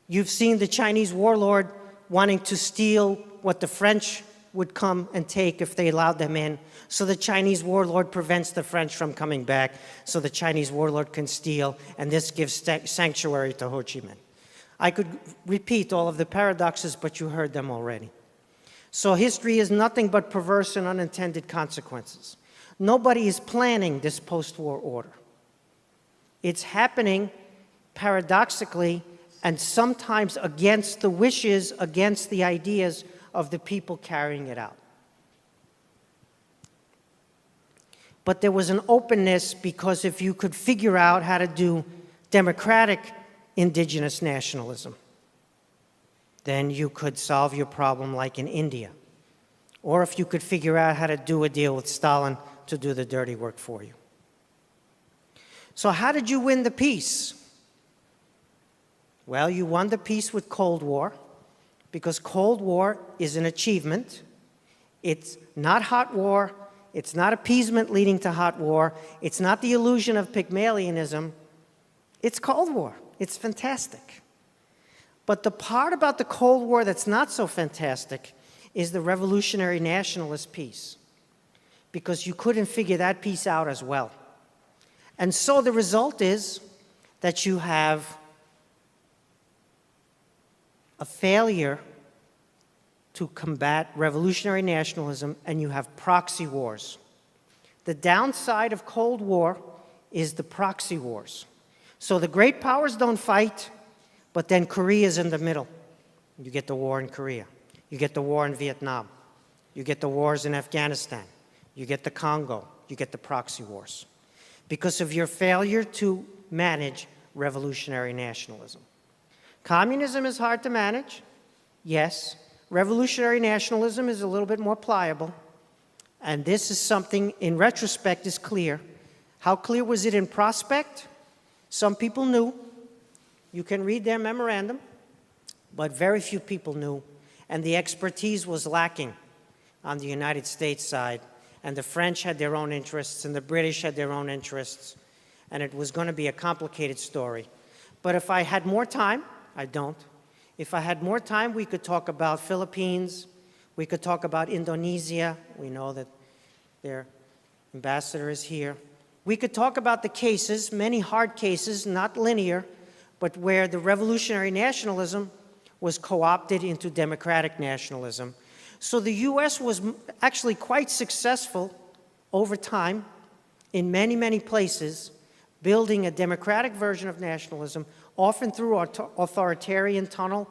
You've seen the Chinese warlord wanting to steal what the French would come and take if they allowed them in. So the Chinese warlord prevents the French from coming back, so the Chinese warlord can steal, and this gives sanctuary to Ho Chi Minh. I could repeat all of the paradoxes, but you heard them already. So history is nothing but perverse and unintended consequences. Nobody is planning this post-war order. It's happening paradoxically and sometimes against the wishes, against the ideas of the people carrying it out. But there was an openness because if you could figure out how to do democratic indigenous nationalism, then you could solve your problem like in India. Or if you could figure out how to do a deal with Stalin to do the dirty work for you. So how did you win the peace? Well, you won the peace with Cold War, because Cold War is an achievement. It's not hot war. It's not appeasement leading to hot war. It's not the illusion of Pygmalionism. It's Cold War. It's fantastic. But the part about the Cold War that's not so fantastic is the revolutionary nationalist piece, because you couldn't figure that piece out as well. And so the result is that you have a failure to combat revolutionary nationalism, and you have proxy wars. The downside of Cold War is the proxy wars. So the great powers don't fight, but then Korea's in the middle. You get the war in Korea. You get the war in Vietnam. You get the wars in Afghanistan. You get the Congo. You get the proxy wars, because of your failure to manage revolutionary nationalism. Communism is hard to manage, yes. Revolutionary nationalism is a little bit more pliable, and this is something, in retrospect, is clear. How clear was it in prospect? Some people knew. You can read their memorandum, but very few people knew, and the expertise was lacking on the United States side, and the French had their own interests, and the British had their own interests, and it was going to be a complicated story. But if I had more time, I don't. If I had more time, we could talk about Philippines. We could talk about Indonesia. We know that their ambassador is here. We could talk about the cases, many hard cases, not linear, but where the revolutionary nationalism was co-opted into democratic nationalism. So the US was actually quite successful over time in many, many places, building a democratic version of nationalism, often through authoritarian tunnel,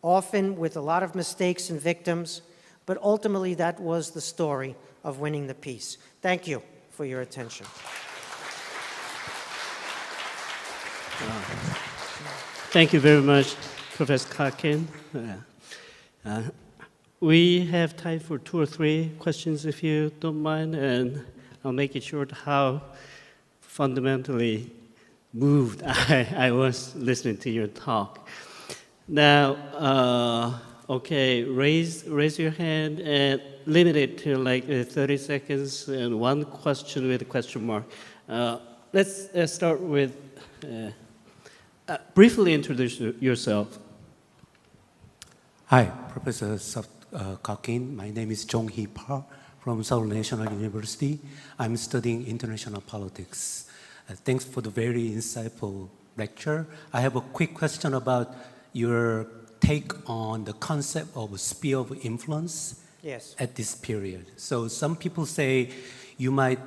often with a lot of mistakes and victims, but ultimately that was the story of winning the peace. Thank you for your attention. Thank you very much, Professor Kotkin. We have time for 2 or 3 questions, if you don't mind, and I'll make it short. How fundamentally moved I was listening to your talk. Now, okay, raise your hand and limit it to like 30 seconds and 1 question with a question mark. Let's start with, briefly introduce yourself. Hi, Professor Kotkin. My name is Jong-hee Park from Seoul National University. I'm studying international politics. Thanks for the very insightful lecture. I have a quick question about your take on the concept of a sphere of influence at this period. So some people say you might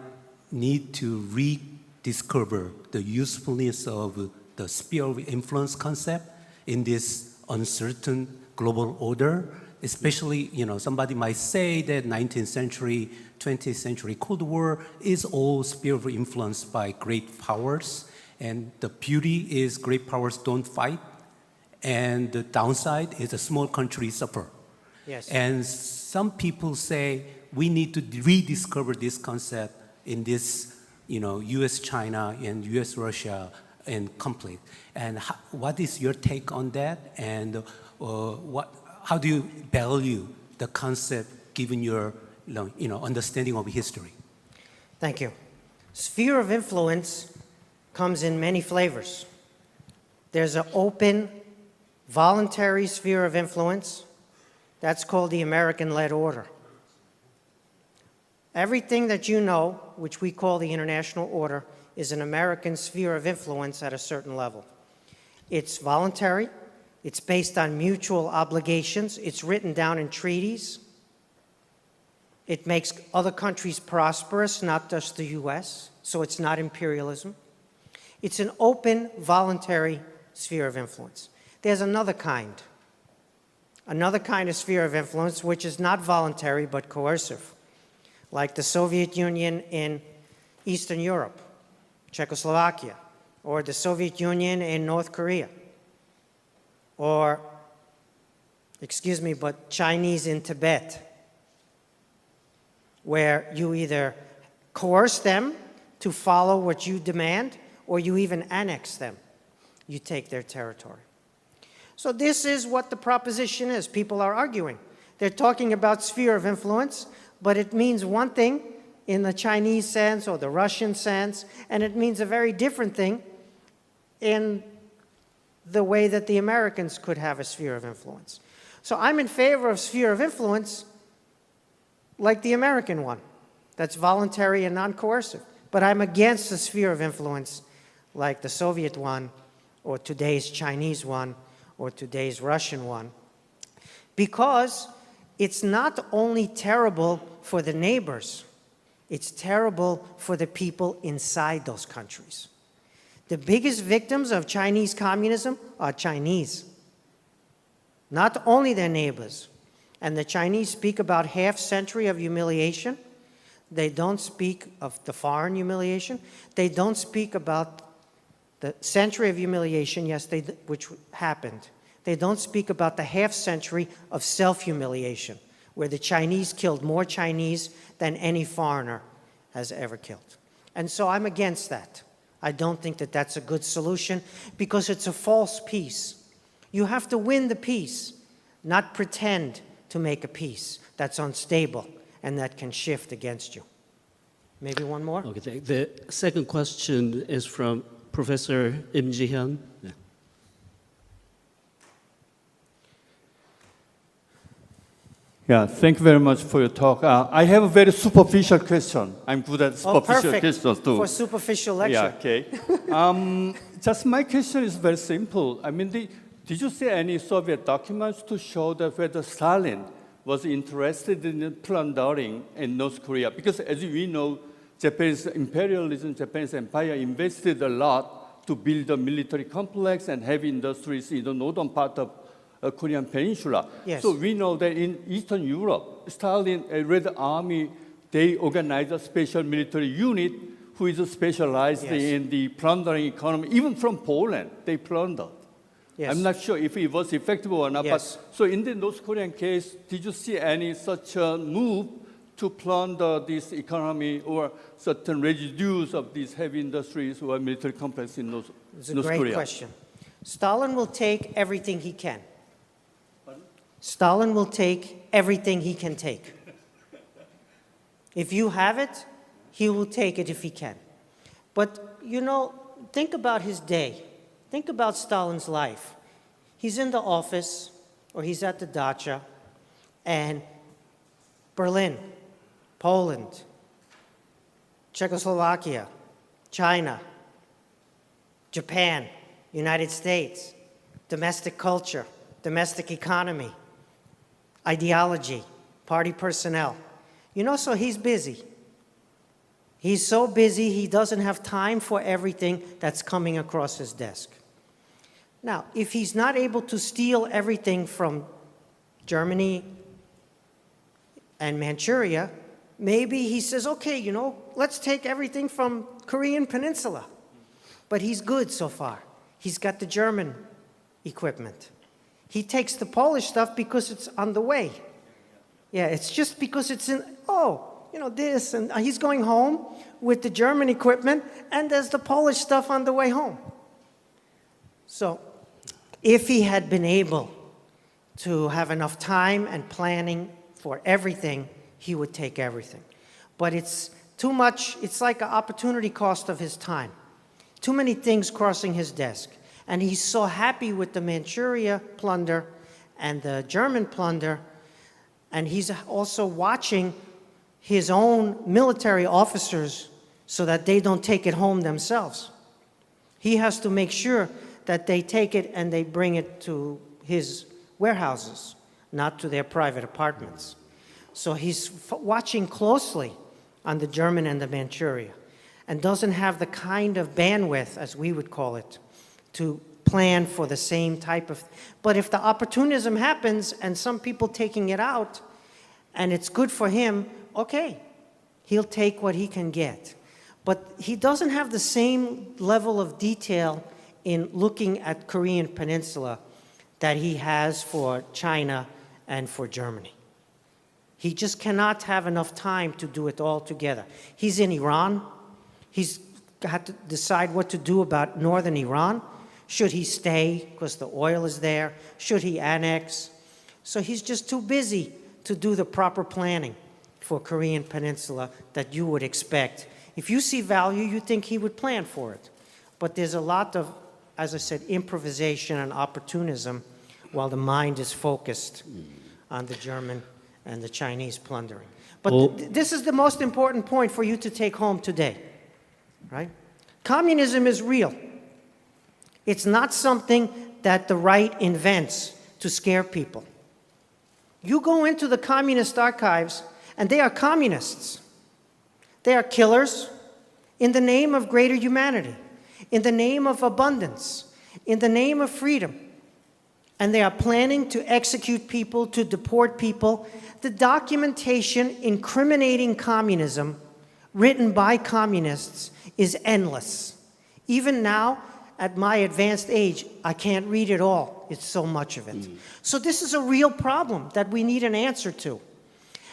need to rediscover the usefulness of the sphere of influence concept in this uncertain global order. Especially, somebody might say that 19th century, 20th century Cold War is all sphere of influence by great powers. And the beauty is great powers don't fight. And the downside is a small country suffer. Yes. And some people say we need to rediscover this concept in this, US-China and US-Russia and conflict. And what is your take on that? And how do you value the concept given your understanding of history? Thank you. Sphere of influence comes in many flavors. There's an open, voluntary sphere of influence. That's called the American-led order. Everything that you know, which we call the international order, is an American sphere of influence at a certain level. It's voluntary. It's based on mutual obligations. It's written down in treaties. It makes other countries prosperous, not just the US, so it's not imperialism. It's an open, voluntary sphere of influence. There's another kind of sphere of influence which is not voluntary but coercive, like the Soviet Union in Eastern Europe, Czechoslovakia, or the Soviet Union in North Korea, or, Chinese in Tibet, where you either coerce them to follow what you demand, or you even annex them. You take their territory. So this is what the proposition is. People are arguing. They're talking about sphere of influence, but it means one thing in the Chinese sense or the Russian sense, and it means a very different thing in the way that the Americans could have a sphere of influence. So I'm in favor of sphere of influence like the American one, that's voluntary and non-coercive. But I'm against the sphere of influence like the Soviet one, or today's Chinese one, or today's Russian one, because it's not only terrible for the neighbors, it's terrible for the people inside those countries. The biggest victims of Chinese communism are Chinese, not only their neighbors. And the Chinese speak about half-century of humiliation. They don't speak of the foreign humiliation. They don't speak about the century of humiliation, yes, which happened. They don't speak about the half-century of self-humiliation, where the Chinese killed more Chinese than any foreigner has ever killed. And so I'm against that. I don't think that that's a good solution because it's a false peace. You have to win the peace, not pretend to make a peace that's unstable and that can shift against you. Maybe one more? Okay, the second question is from Professor Im Ji-hyun. Yeah. Yeah, thank you very much for your talk. I have a very superficial question. I'm good at superficial questions too. For superficial lecture. Yeah, okay. Just my question is very simple. I mean, did you see any Soviet documents to show that whether Stalin was interested in plundering in North Korea? Because as we know, Japanese imperialism, Japanese empire invested a lot to build a military complex and heavy industries in the northern part of Korean Peninsula. Yes. So we know that in Eastern Europe, Stalin, Red Army, they organized a special military unit who is specialized in the plundering economy. Even from Poland, they plundered. Yes. I'm not sure if it was effective or not. Yes. But so in the North Korean case, did you see any such a move to plunder this economy or certain residues of these heavy industries or military complexes in North Korea? It's a great question. Stalin will take everything he can. Stalin will take everything he can take. If you have it, he will take it if he can. But, you know, think about his day. Think about Stalin's life. He's in the office, or he's at the dacha, and Berlin, Poland, Czechoslovakia, China, Japan, United States, domestic culture, domestic economy, ideology, party personnel. You know, so he's busy. He's so busy, he doesn't have time for everything that's coming across his desk. Now, if he's not able to steal everything from Germany and Manchuria, maybe he says, okay, you know, let's take everything from Korean Peninsula. But he's good so far. He's got the German equipment. He takes the Polish stuff because it's on the way. Yeah, it's just because it's in, you know, this, and he's going home with the German equipment, and there's the Polish stuff on the way home. So, if he had been able to have enough time and planning for everything, he would take everything. But it's too much, it's like an opportunity cost of his time. Too many things crossing his desk. And he's so happy with the Manchuria plunder and the German plunder, and he's also watching his own military officers so that they don't take it home themselves. He has to make sure that they take it and they bring it to his warehouses, not to their private apartments. So he's watching closely on the German and the Manchuria and doesn't have the kind of bandwidth, as we would call it, to plan for the same type of, but if the opportunism happens and some people taking it out and it's good for him, okay, he'll take what he can get. But he doesn't have the same level of detail in looking at Korean Peninsula that he has for China and for Germany. He just cannot have enough time to do it all together. He's in Iran. He's got to decide what to do about northern Iran. Should he stay because the oil is there? Should he annex? So he's just too busy to do the proper planning for Korean Peninsula that you would expect. If you see value, you think he would plan for it. But there's a lot of, as I said, improvisation and opportunism while the mind is focused on the German and the Chinese plundering. But this is the most important point for you to take home today, right? Communism is real. It's not something that the right invents to scare people. You go into the communist archives, and they are communists. They are killers in the name of greater humanity, in the name of abundance, in the name of freedom. And they are planning to execute people, to deport people. The documentation incriminating communism written by communists is endless. Even now, at my advanced age, I can't read it all. It's so much of it. So this is a real problem that we need an answer to.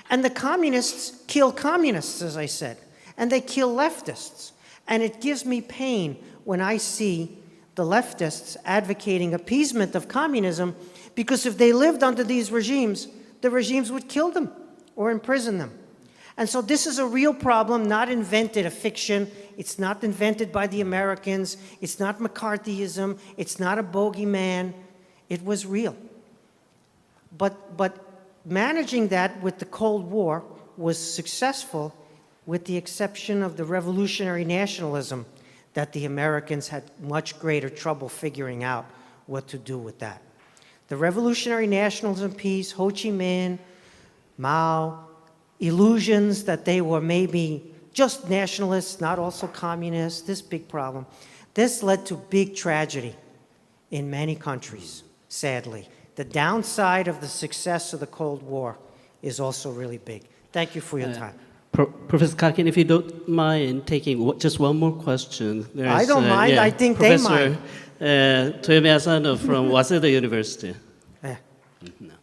And the communists kill communists, as I said, and they kill leftists. And it gives me pain when I see the leftists advocating appeasement of communism, because if they lived under these regimes, the regimes would kill them or imprison them. And so this is a real problem, not invented, a fiction. It's not invented by the Americans. It's not McCarthyism. It's not a bogeyman. It was real. But managing that with the Cold War was successful, with the exception of the revolutionary nationalism that the Americans had much greater trouble figuring out what to do with that. The revolutionary nationalism piece, Ho Chi Minh, Mao, illusions that they were maybe just nationalists, not also communists, this big problem. This led to big tragedy in many countries, sadly. The downside of the success of the Cold War is also really big. Thank you for your time. Professor Kotkin, if you don't mind taking just one more question. I don't mind. I think they mind. Professor Toyomi Asano from Waseda University. Yeah. No.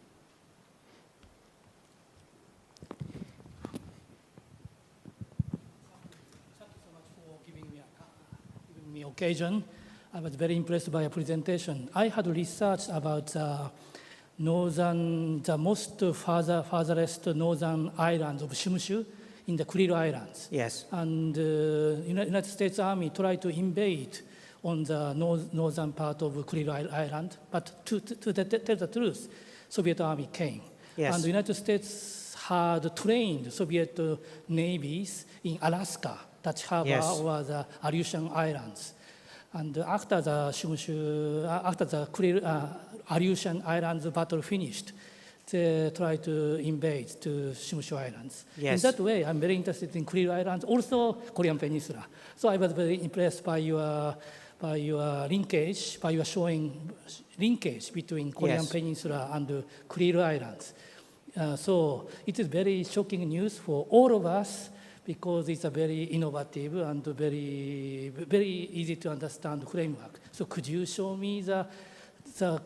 Giving me occasion. I was very impressed by your presentation. I had researched about the most farthest northern islands of Shimshu in the Kurilu Islands. Yes. And United States Army tried to invade on the northern part of Kurilu Island, but to tell the truth, Soviet Army came. Yes. And the United States had trained Soviet navies in Alaska, Dutch Harbor, Yes. or the Aleutian Islands. And after the Aleutian Islands battle finished, they tried to invade to Shimshu Islands. Yes. In that way, I'm very interested in Kurilu Islands, also Korean Peninsula. So I was very impressed by your linkage, by your showing linkage between Korean Yes. Peninsula and Kurilu Islands. So it is very shocking news for all of us, because it's a very innovative and very, very easy to understand framework. So could you show me the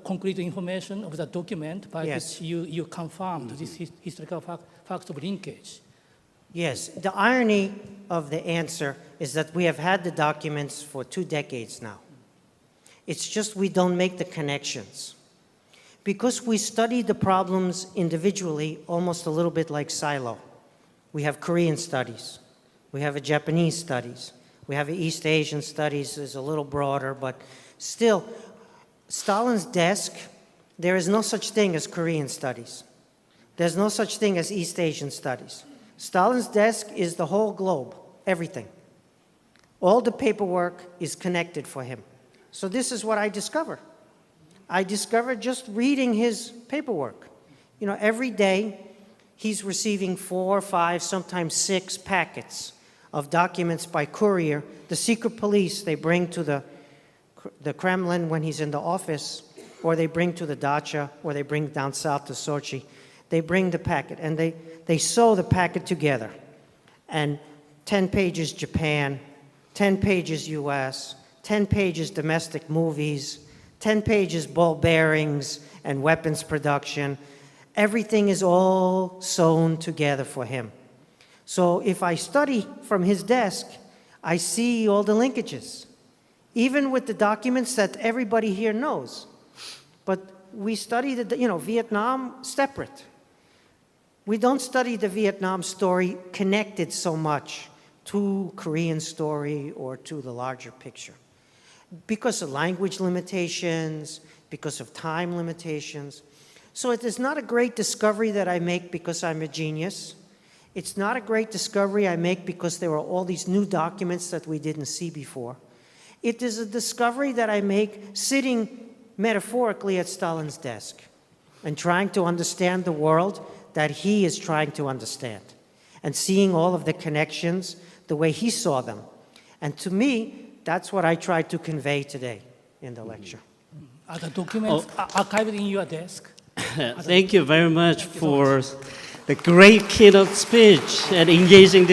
concrete information of the document by Yes. which you confirmed this historical facts of linkage? Yes. The irony of the answer is that we have had the documents for 2 decades now. It's just we don't make the connections. Because we study the problems individually, almost a little bit like silo. We have Korean studies. We have a Japanese studies. We have East Asian studies, is a little broader, but still, Stalin's desk, there is no such thing as Korean studies. There's no such thing as East Asian studies. Stalin's desk is the whole globe, everything. All the paperwork is connected for him. So this is what I discovered. I discovered just reading his paperwork. You know, every day he's receiving 4, 5, sometimes 6 packets of documents by courier. The secret police, they bring to the the Kremlin when he's in the office, or they bring to the dacha, or they bring down south to Sochi. They bring the packet, and they sew the packet together. And 10 pages Japan, 10 pages US, 10 pages domestic movies, 10 pages ball bearings and weapons production. Everything is all sewn together for him. So if I study from his desk, I see all the linkages, even with the documents that everybody here knows. But we study Vietnam separate. We don't study the Vietnam story connected so much to Korean story or to the larger picture. Because of language limitations, because of time limitations. So it is not a great discovery that I make because I'm a genius. It's not a great discovery I make because there are all these new documents that we didn't see before. It is a discovery that I make sitting metaphorically at Stalin's desk and trying to understand the world that he is trying to understand and seeing all of the connections the way he saw them. And to me, that's what I tried to convey today in the lecture. Are the documents archived in your desk? Thank you very much for the great keynote speech and engaging this